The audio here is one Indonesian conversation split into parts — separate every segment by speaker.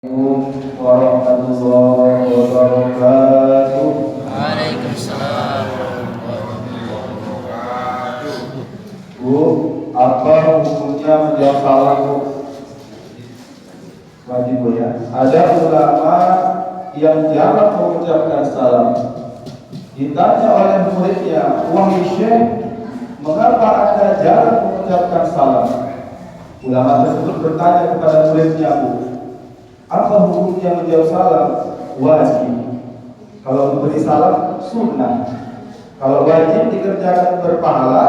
Speaker 1: Assalamualaikum warahmatullahi wabarakatuh.
Speaker 2: Waalaikumsalam warahmatullahi wabarakatuh.
Speaker 1: Bu, apa hukumnya menjawab salam, Bu? Wajib, Bu, ya. Ada ulama yang jarang mengucapkan salam. Ditanya oleh muridnya, "Wahai Syekh, mengapa Anda jarang mengucapkan salam?" Ulama tersebut bertanya kepada muridnya, "Bu, apa hukumnya menjawab salam?" Wajib. Kalau memberi salam sunnah. Kalau wajib dikerjakan berpahala,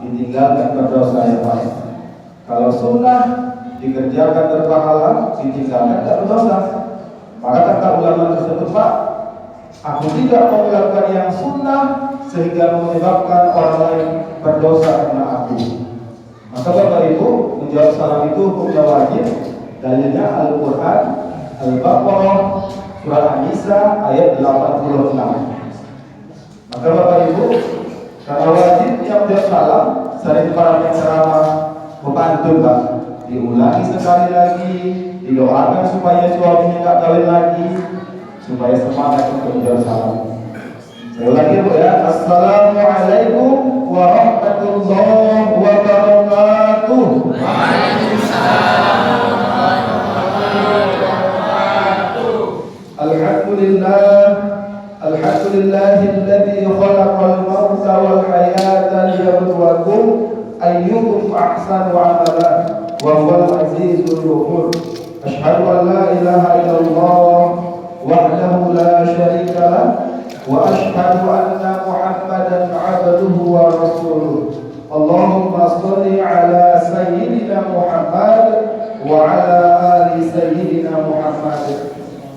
Speaker 1: ditinggalkan berdosa yang lain. Kalau sunnah dikerjakan berpahala, ditinggalkan berdosa. Maka kata ulama tersebut, "Pak, aku tidak mau melakukan yang sunnah sehingga menyebabkan orang lain berdosa karena aku." Maka Bapak Ibu, menjawab salam itu hukumnya wajib. Dalilnya Al-Quran, Al-Baqarah, Surah An-Nisa ayat 86. Maka Bapak Ibu, karena wajib yang menjawab salam, sering para penceramah membantu, Pak, diulangi sekali lagi, didoakan supaya suaminya nggak kawin lagi, supaya semangat untuk menjawab salam. Saya ulangi, Bu, ya. Assalamualaikum warahmatullahi wabarakatuh.
Speaker 2: Waalaikumsalam.
Speaker 1: Alhamdulillahilladzi khalaqal mauta wal hayata liyabluwakum ayyukum ahsanu amala wa huwal azizul ghafur. Asyhadu an la ilaha illallah wahdahu la syarika lah wa asyhadu anna Muhammadan 'abduhu wa rasuluh. Allahumma shalli ala sayyidina Muhammad wa ala ali sayyidina Muhammad.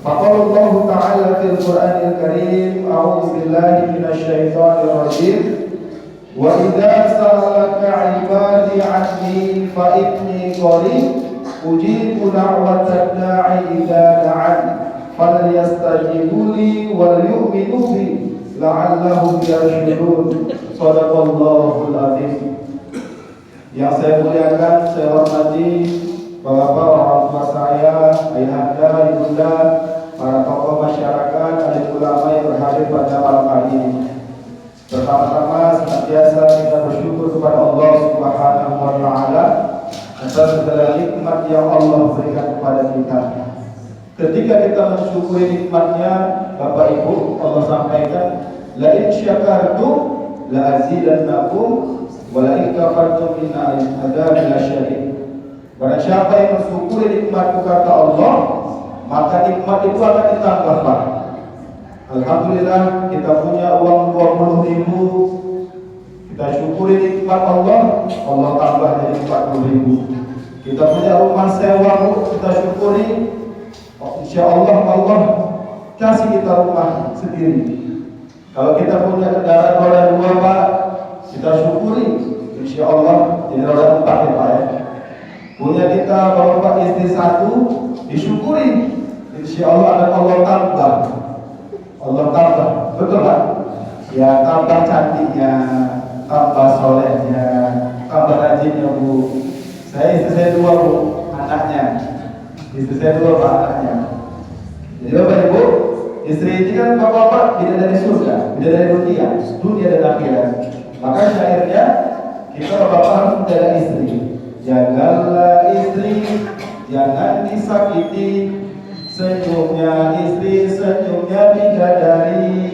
Speaker 1: فقال الله تعالى في القرآن الكريم: أعوذ بالله من الشيطان الرجيم وإذا سألك عبادي عني فإني قريب أجيب دعوة الداعي إذا دعان فليستجيبوا لي وليؤمنوا بي لعلهم يرشدون. Shadaqallahul azim. Yang saya muliakan, saya hormati Bapak, orang tua saya, ayahanda, ibunda, para tokoh masyarakat, alim ulama yang berhadir pada malam hari ini. Pertama-tama senantiasa kita bersyukur kepada Allah Subhanahu wa taala atas segala nikmat yang Allah berikan kepada kita. Ketika kita mensyukuri nikmatnya, Bapak Ibu, Allah sampaikan, "La in syakartum la azidannakum wa la in kafartum inna adzabi lasyadid." Barang siapa yang mensyukuri nikmat kata Allah, maka nikmat itu akan ditambah, Pak. Alhamdulillah kita punya uang 20.000, kita syukuri nikmat Allah, Allah tambah jadi 40.000. Kita punya rumah sewa, kita syukuri, insya Allah Allah kasih kita rumah sendiri. Kalau kita punya kendaraan roda 2, Pak, kita syukuri, insya Allah jadi roda 4 ya, Pak, ya. Punya kita bapak istri 1, disyukuri, insya Allah akan Allah tambah. Allah tambah, betul, Pak? Ya, tambah cantiknya, tambah solehnya, tambah rajinnya, Bu. Istri saya 2, Bu, anaknya. Istri saya 2, Pak, anaknya. Jadi Bapak Ibu, istri ini kan bapak-bapak tidak dari surga, tidak dari dunia dan akhirat. Maka syairnya, kita bapak harus menjaga istri. Jagalah istri, jangan disakiti. Senyumnya istri, senyumnya bidadari.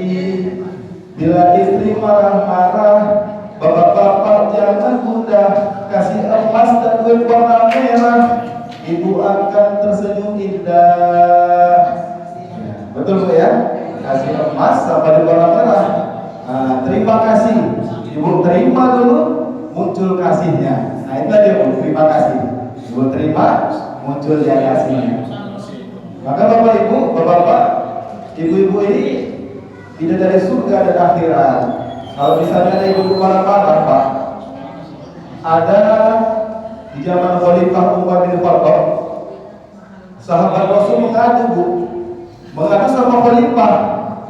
Speaker 1: Bila istri marah-marah, bapak-bapak jangan mudah kasih emas dan duit warna merah. Ibu akan tersenyum indah. Betul, Bu, ya? Kasih emas sama duit warna merah. Nah, terima kasih. Ibu terima dulu, muncul kasihnya. Nah, itu aja, Bu, terima kasih. Ibu terima, muncul yang kasihnya. Maka Bapak Ibu, Bapak-bapak, ibu-ibu ini tidak dari surga dan akhirat. Kalau misalnya ada ibu marah-marah, Pak, ada di zaman Khalifah Umar bin Khattab, sahabat Rasul mengadu, Bu, mengadu sama Khalifah.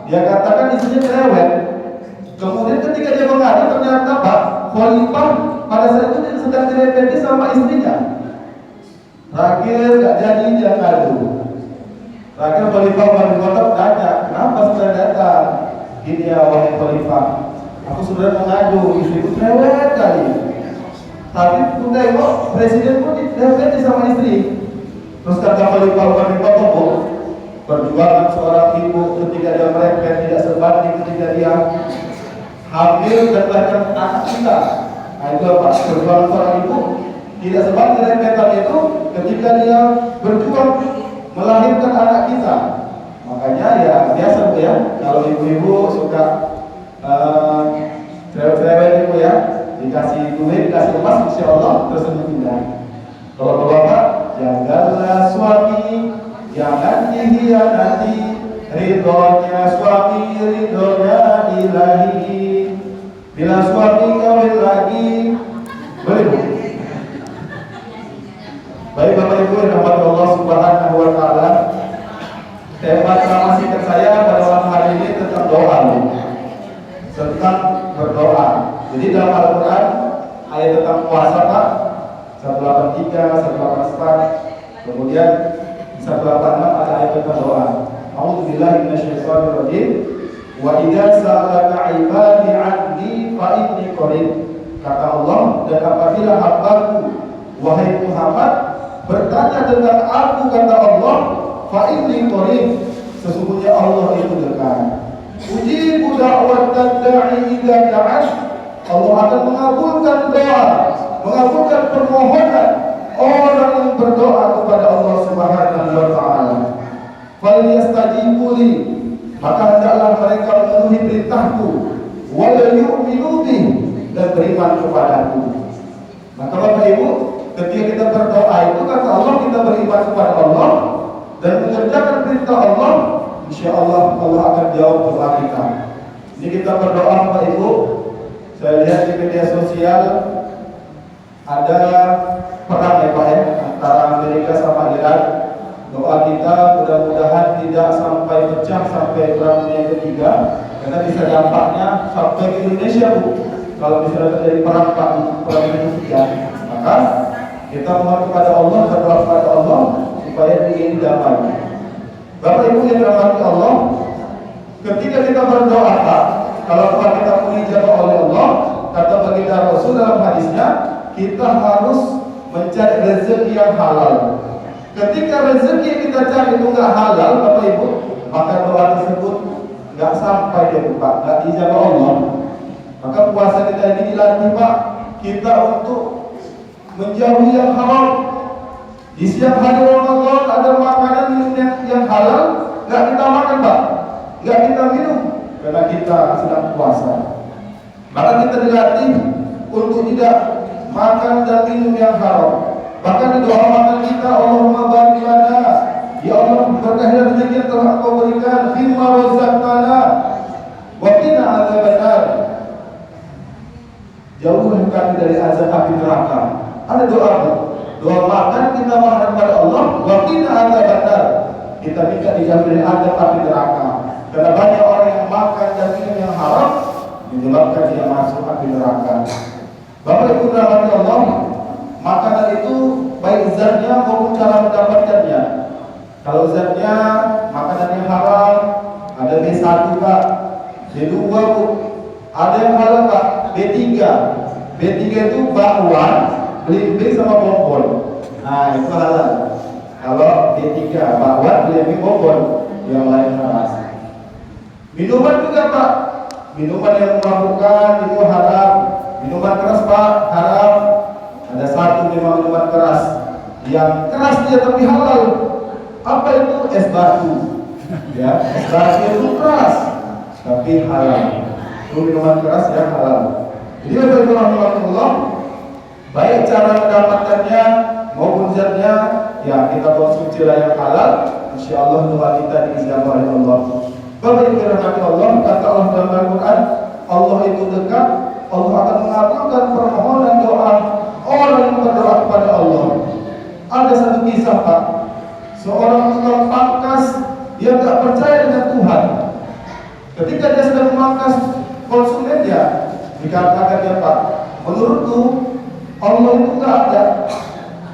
Speaker 1: Dia katakan istrinya cerewet. Kemudian ketika dia mengadu, ternyata, Pak, Khalifah pada saat itu dia sedang direpeti sama istrinya. Terakhir gak jadi dia ngadu. sudah mengadu, istri itu cerewet kali. Tapi pun tengok presiden pun cerewet sama istri. Terus kata Khalifah Toko, perjuangan seorang ibu ketika dia merepet tidak sebanding ketika dia hamil dan melahirkan anak kita. Nah itu apa? Perjuangan seorang ibu tidak sebanding repetan itu ketika dia berjuang melahirkan anak kita. Makanya ya biasa ya, kalau ibu-ibu suka cerewet-cerewet itu ya, dikasih duit, dikasih emas, insya Allah tersenyum indah. Kalau bapak, jagalah suami, jangan dihianati, ridhonya suami, ridhonya ilahi. Bila suami kawin lagi, boleh bu? Baik Bapak Ibu yang dirahmati Allah Subhanahu wa Ta'ala, tema ceramah singkat saya pada malam hari ini tentang doa, tentang berdoa. Jadi dalam Al-Quran ayat tentang puasa Pak 183, 184, kemudian 186 ada ayat tentang doa. A'udzubillahi minasyaitonirrajim. Wa idza sa'alaka 'ibadi 'anni fa inni qarib. Kata Allah, dan apabila hambaku wahai Muhammad bertanya tentang aku, kata Allah, fa inni qarib, sesungguhnya Allah itu dekat. Ujibu da'watan da'i idza da'an. Allah akan mengabulkan doa, mengabulkan permohonan orang yang berdoa kepada Allah Subhanahu wa Ta'ala. Falyastajibu li, maka hendaklah mereka memenuhi perintahku, wal yu'minu bi, dan beriman kepadaku. Maka Bapak Ibu, ketika kita berdoa itu kata Allah, kita beriman kepada Allah dan mengerjakan perintah Allah, insya Allah Allah akan jawab doa kita. Ini kita berdoa Bapak Ibu. Saya lihat di media sosial ada perang ya Pak ya, antara Amerika sama Iran. Doa kita mudah-mudahan tidak sampai pecah sampai perang dunia ketiga, karena bisa dampaknya sampai ke Indonesia Bu. Kalau misalnya terjadi perang dunia ketiga, maka kita mohon kepada Allah, berdoa kepada Allah supaya ini damai. Bapak Ibu yang dirahmati Allah, ketika kita berdoa Pak, kalau doa kita dijawab oleh Allah, kata baginda Rasul dalam hadisnya, kita harus mencari rezeki yang halal. Ketika rezeki yang kita cari itu nggak halal, Bapak Ibu, maka doa tersebut nggak sampai dia Pak, nggak dijawab Allah. Maka puasa kita ini dilatih Pak, kita untuk menjauhi yang haram. Di siang hari Ramadan ada makanan minum yang halal, nggak kita makan Pak, nggak kita minum, karena kita sedang puasa. Maka kita dilatih untuk tidak makan dan minum yang haram. Bahkan di doa makan kita, Allahumma barik lana, ya Allah berkahilah rezeki yang telah Engkau berikan, fimma razaqtana wa qina adzabannar. Jauhkan kami dari azab api neraka. Ada doa, doa makan kita menghadap pada Allah, wa qina adzabannar. Kita minta dijauhkan dari azab api neraka. Karena banyak orang yang makan dan minum yang haram menyebabkan dia masuk api neraka. Bapak Ibu dirahmati Allah, makanan itu baik zatnya maupun cara mendapatkannya. Kalau zatnya makanan yang halal, ada B1 Pak, B2 Bu, ada yang halal Pak, B3. B3 itu bakwan, belimbing sama bonbon. Nah itu halal. Kalau B3 bakwan, belimbing, bonbon, yang lain haram. Minuman juga Pak, minuman yang memabukkan itu haram. Minuman keras Pak, haram. Ada satu memang minuman keras, yang keras dia tapi halal. Apa itu? Es batu. Ya, es batu itu keras tapi halal. Itu minuman keras yang halal. Jadi Alhamdulillah, baik cara mendapatkannya maupun zatnya, ya kita konsumsi yang halal. Insya Allah doa kita diijabah oleh Allah. Bapak Ibu dirahmati Allah, kata Allah dalam Al-Quran, Allah itu dekat. Allah akan mengabulkan permohonan doa orang yang berdoa kepada Allah. Ada satu kisah Pak, seorang tukang pangkas, dia tak percaya dengan Tuhan. Ketika dia sedang memangkas konsumennya, dikatakan dia Pak, menurutku Allah itu nggak ada.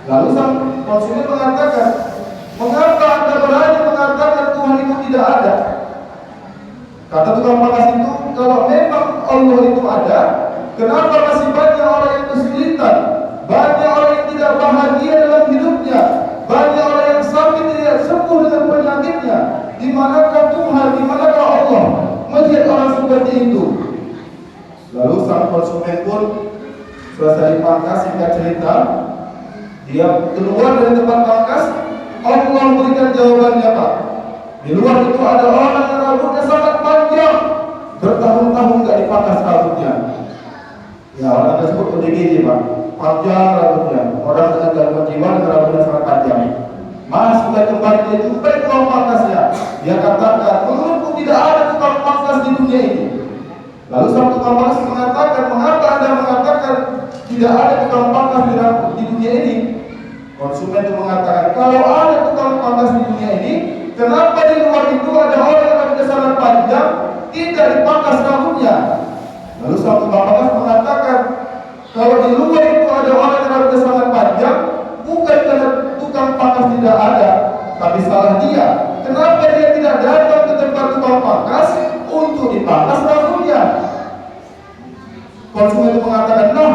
Speaker 1: Lalu sang konsumen mengatakan, mengapa Anda berani mengatakan Tuhan itu tidak ada? Kata tukang pangkas itu, kalau memang Allah itu ada, kenapa masih banyak orang yang kesulitan, banyak orang yang tidak bahagia dalam hidupnya, banyak orang yang sakit tidak sembuh dengan penyakitnya? Di manakah Tuhan, di manakah Allah melihat orang seperti itu? Lalu sang konsumen pun selesai dipangkas, singkat cerita, dia keluar dari tempat pangkas. Allah memberikan jawabannya, Pak. Di luar itu ada orang yang rambutnya sangat panjang, bertahun-tahun gak dipangkas rambutnya. Ya, orang tersebut ODGJ, Pak. Panjang rambutnya. Orang dengan gangguan jiwa dengan rambutnya sangat panjang. Mas sudah kembali, dia jumpai tukang pangkasnya. Dia katakan, menurutku tidak ada tukang pangkas di dunia ini. Lalu sang tukang pangkas mengatakan, mengapa Anda mengatakan tidak ada tukang pangkas di dunia ini? Konsumen itu mengatakan, kalau ada tukang pangkas di dunia ini, kenapa di luar itu ada orang yang rambutnya sangat panjang tidak dipangkas rambutnya? Lalu sang tukang pangkas mengatakan, kalau di luar itu ada orang yang rambutnya sangat panjang, bukan karena tukang pangkas tidak ada, tapi salah dia. Kenapa dia tidak datang ke tempat tukang pangkas untuk dipangkas rambutnya? Konsumen itu mengatakan, nah,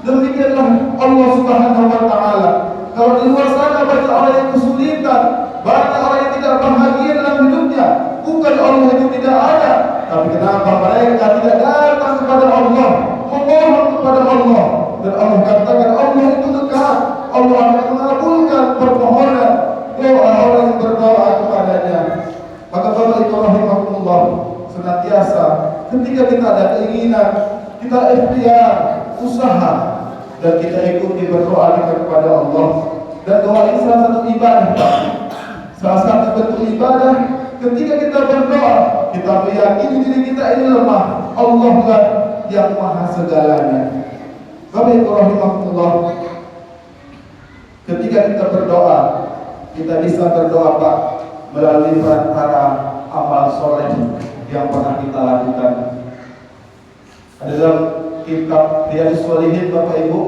Speaker 1: demikianlah Allah Subhanahu wa Ta'ala. Kalau di luar sana banyak orang yang kesulitan, banyak orang yang tidak bahagia dalam hidupnya, bukan Allah itu tidak ada, tapi kenapa mereka tidak datang kepada Allah, memohon kepada Allah? Dan Allah katakan Allah itu dekat, Allah akan mengabulkan permohonan doa orang yang berdoa kepadanya. Maka Bapak Ibu rahimahumullah, senantiasa ketika kita ada keinginan, kita ikhtiar, usaha, dan kita ikuti berdoa kita kepada Allah. Dan doa ini salah satu ibadah, Pak. Salah satu bentuk ibadah. Ketika kita berdoa, kita meyakini diri kita ini lemah, Allah lah yang maha segalanya. Bapak Ibu rahimahumullah, ketika kita berdoa, kita bisa berdoa, Pak, melalui perantara amal soleh yang pernah kita lakukan. Ada dalam kitab Riyadhus Shalihin, Bapak Ibu,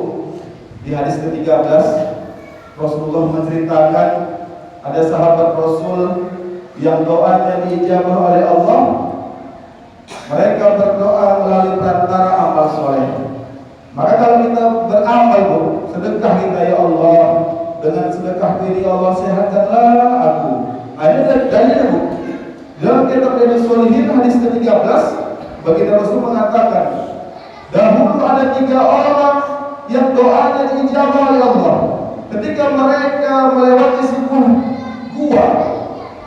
Speaker 1: di hadis ke-13, Rasulullah menceritakan ada sahabat Rasul yang doanya diijabah oleh Allah. Mereka berdoa melalui perantara amal soleh. Maka kalau kita beramal, Bu, sedekah kita, ya Allah, dengan sedekah ini Allah sehatkanlah aku. Ada dalilnya, Bu. Dalam kitab Riyadhus Shalihin hadis ke-13, baginda Rasul mengatakan, dahulu ada 3 orang yang doanya diijabah oleh Allah. Ketika mereka melewati sebuah gua,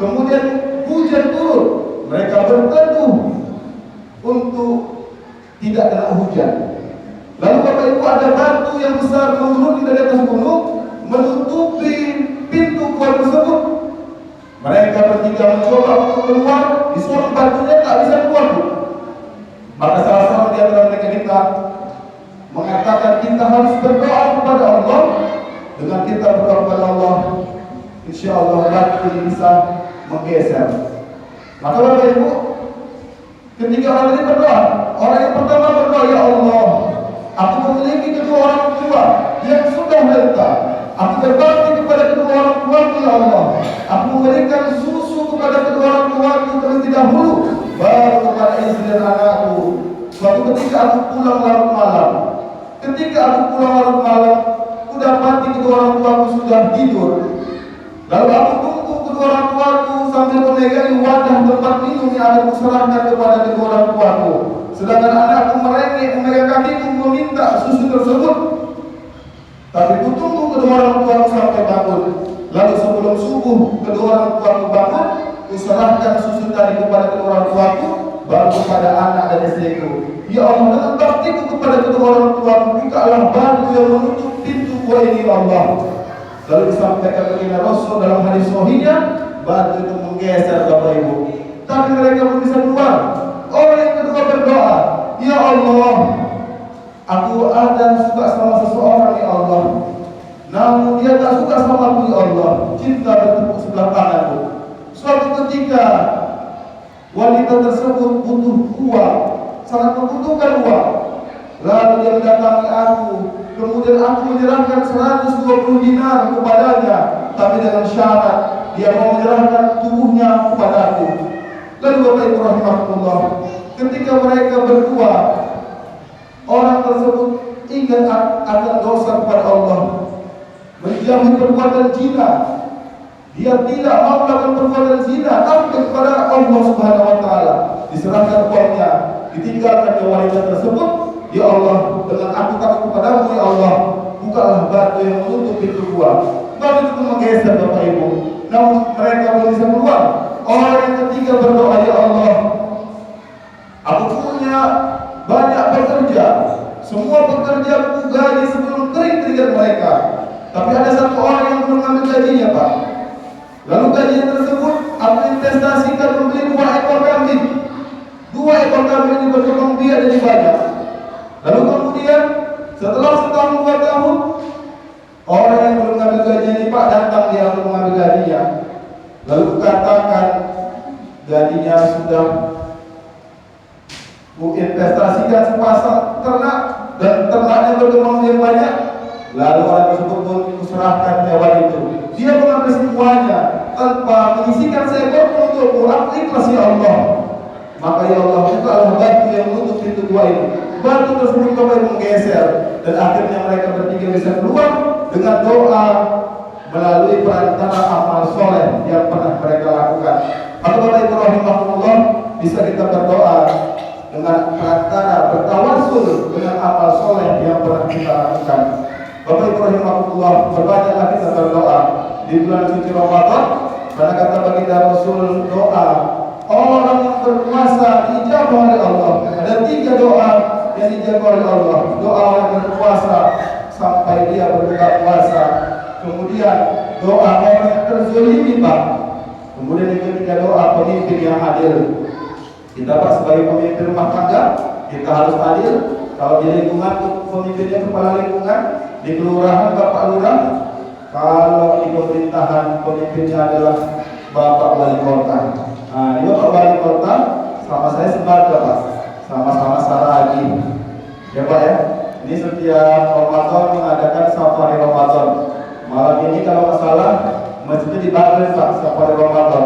Speaker 1: kemudian hujan turun, mereka berteduh untuk tidak kena hujan. Lalu Bapak Ibu, ada batu yang besar turun dari atas gunung menutupi pintu gua tersebut. Mereka bertiga mencoba untuk keluar, disuruh batunya tak bisa keluar. Maka salah seorang di antara mereka kita mengatakan kita harus berdoa kepada Allah. Dengan kita berdoa kepada Allah, insya Allah batu ini bisa menggeser. Maka Bapak Ibu, ketika orang ini berdoa, orang yang pertama berdoa, ya Allah, aku memiliki kedua orang tua yang sudah renta. Aku berbakti kepada kedua orang tuaku, ya Allah. Aku memberikan susu kepada kedua orang tuaku terlebih dahulu, baru kepada istri dan anakku. Suatu ketika aku pulang larut malam. Ketika aku pulang larut malam, aku dapati kedua orang tuaku sudah tidur. Lalu aku tunggu kedua orang tuaku sambil memegangi wadah tempat minum yang akan kuserahkan kepada kedua orang tuaku. Sedangkan anakku merengek memegang kakiku meminta susu tersebut. Tapi ku tunggu kedua orang tuaku sampai bangun. Lalu sebelum subuh kedua orang tuaku bangun, kuserahkan susu tadi kepada kedua orang tuaku, baru kepada anak dan istriku. Ya Allah, dengan baktiku kepada kedua orang tuaku, bukalah batu yang menutup pintu gua ini, ya Allah. Lalu disampaikan kepada Rasul dalam hadis sahihnya, batu itu menggeser, Bapak Ibu. Tapi mereka belum bisa keluar. Orang yang kedua berdoa, ya Allah, aku ada suka sama seseorang, ya Allah. Namun dia tak suka sama aku, ya Allah. Cinta bertepuk sebelah tanganku. Suatu ketika wanita tersebut butuh uang, sangat membutuhkan uang. Lalu dia mendatangi aku. Kemudian aku menyerahkan 120 dinar kepadanya, tapi dengan syarat dia mau menyerahkan tubuhnya kepadaku. Lalu Bapak Ibu rahimahullah, ketika mereka berdua, orang tersebut ingat akan dosa kepada Allah, menjauhi perbuatan zina. Dia tidak mau melakukan perbuatan zina, tapi kepada Allah Subhanahu wa taala. Diserahkan uangnya, ditinggalkan wanita tersebut. Ya Allah, dengan aku takut kepadamu ya Allah, bukalah batu yang menutup pintu gua. Batu itu menggeser Bapak Ibu. Namun mereka belum bisa keluar. Orang yang ketiga berdoa, ya Allah, aku punya banyak pekerja, semua pekerja aku gaji sebelum kering keringat mereka. Tapi ada satu orang yang belum ambil gajinya, Pak. Lalu gajinya tersebut aku investasikan membeli 2 ekor kambing. 2 ekor kambing ini berkembang biak jadi banyak. Lalu kemudian setelah setahun 2 tahun, orang yang belum ambil gajinya ini Pak datang dia untuk mengambil gajinya. Lalu katakan gajinya sudah investasikan sepasang ternak dan ternaknya berkembang biak banyak. Lalu orang tersebut pun serahkan hewan itu. Dia mengambil semuanya tanpa menyisihkan seekor pun untukmu. Aku ikhlas ya Allah. Maka ya Allah, bukalah batu yang menutup pintu gua ini. Batu tersebut kembali menggeser dan akhirnya mereka bertiga bisa keluar dengan doa melalui perantara amal soleh yang pernah mereka lakukan. Atau Bapak Ibu rahimahullah, bisa kita berdoa dengan perantara bertawassul dengan amal soleh yang pernah kita lakukan. Bapak Ibu rahimahullah, berbanyaklah kita berdoa di bulan suci Ramadan, karena kata baginda Rasul, doa orang yang berpuasa dijabah oleh Allah. Ada 3 doa yang dijabah oleh Allah. Doa orang yang berpuasa sampai dia berbuka puasa. Kemudian doa orang yang terzalimi, Pak. Kemudian yang ketiga doa pemimpin yang adil. Kita Pak sebagai pemimpin rumah tangga, kita harus adil. Kalau di lingkungan pemimpinnya kepala lingkungan, di kelurahan Bapak Lurah, kalau di pemerintahan pemimpinnya adalah Bapak Wali Kota. Nah, di Bapak Wali Kota sama saya sebagai Pak, sama-sama saragi. Ya Pak ya, ini setiap Ramadan mengadakan safari Ramadan. Malam ini kalau nggak salah masjidnya dibakar Pak, safari Ramadan.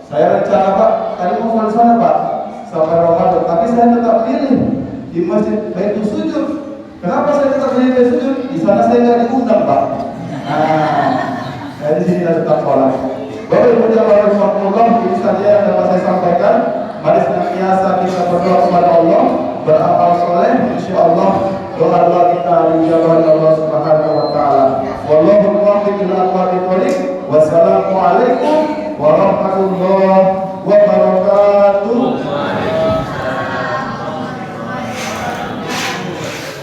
Speaker 1: Saya rencana Pak, tadi mau ke sana Pak, safari Ramadan, tapi saya tetap pilih di Masjid Baitul Sujud. Kenapa saya tetap pilih Baitul Sujud? Di sana saya nggak diundang Pak. Nah, saya di sini tetap sholat. Bapak Ibu jamaah rahimakumullah, ini saja yang dapat saya sampaikan. Mari senantiasa kita berdoa kepada Allah, beramal soleh, insyaallah doa-doa kita dijabah oleh Allah Subhanahu wa taala. Wallahu muwaffiq ila aqwamit thoriq. Wassalamu alaikum warahmatullahi wabarakatuh.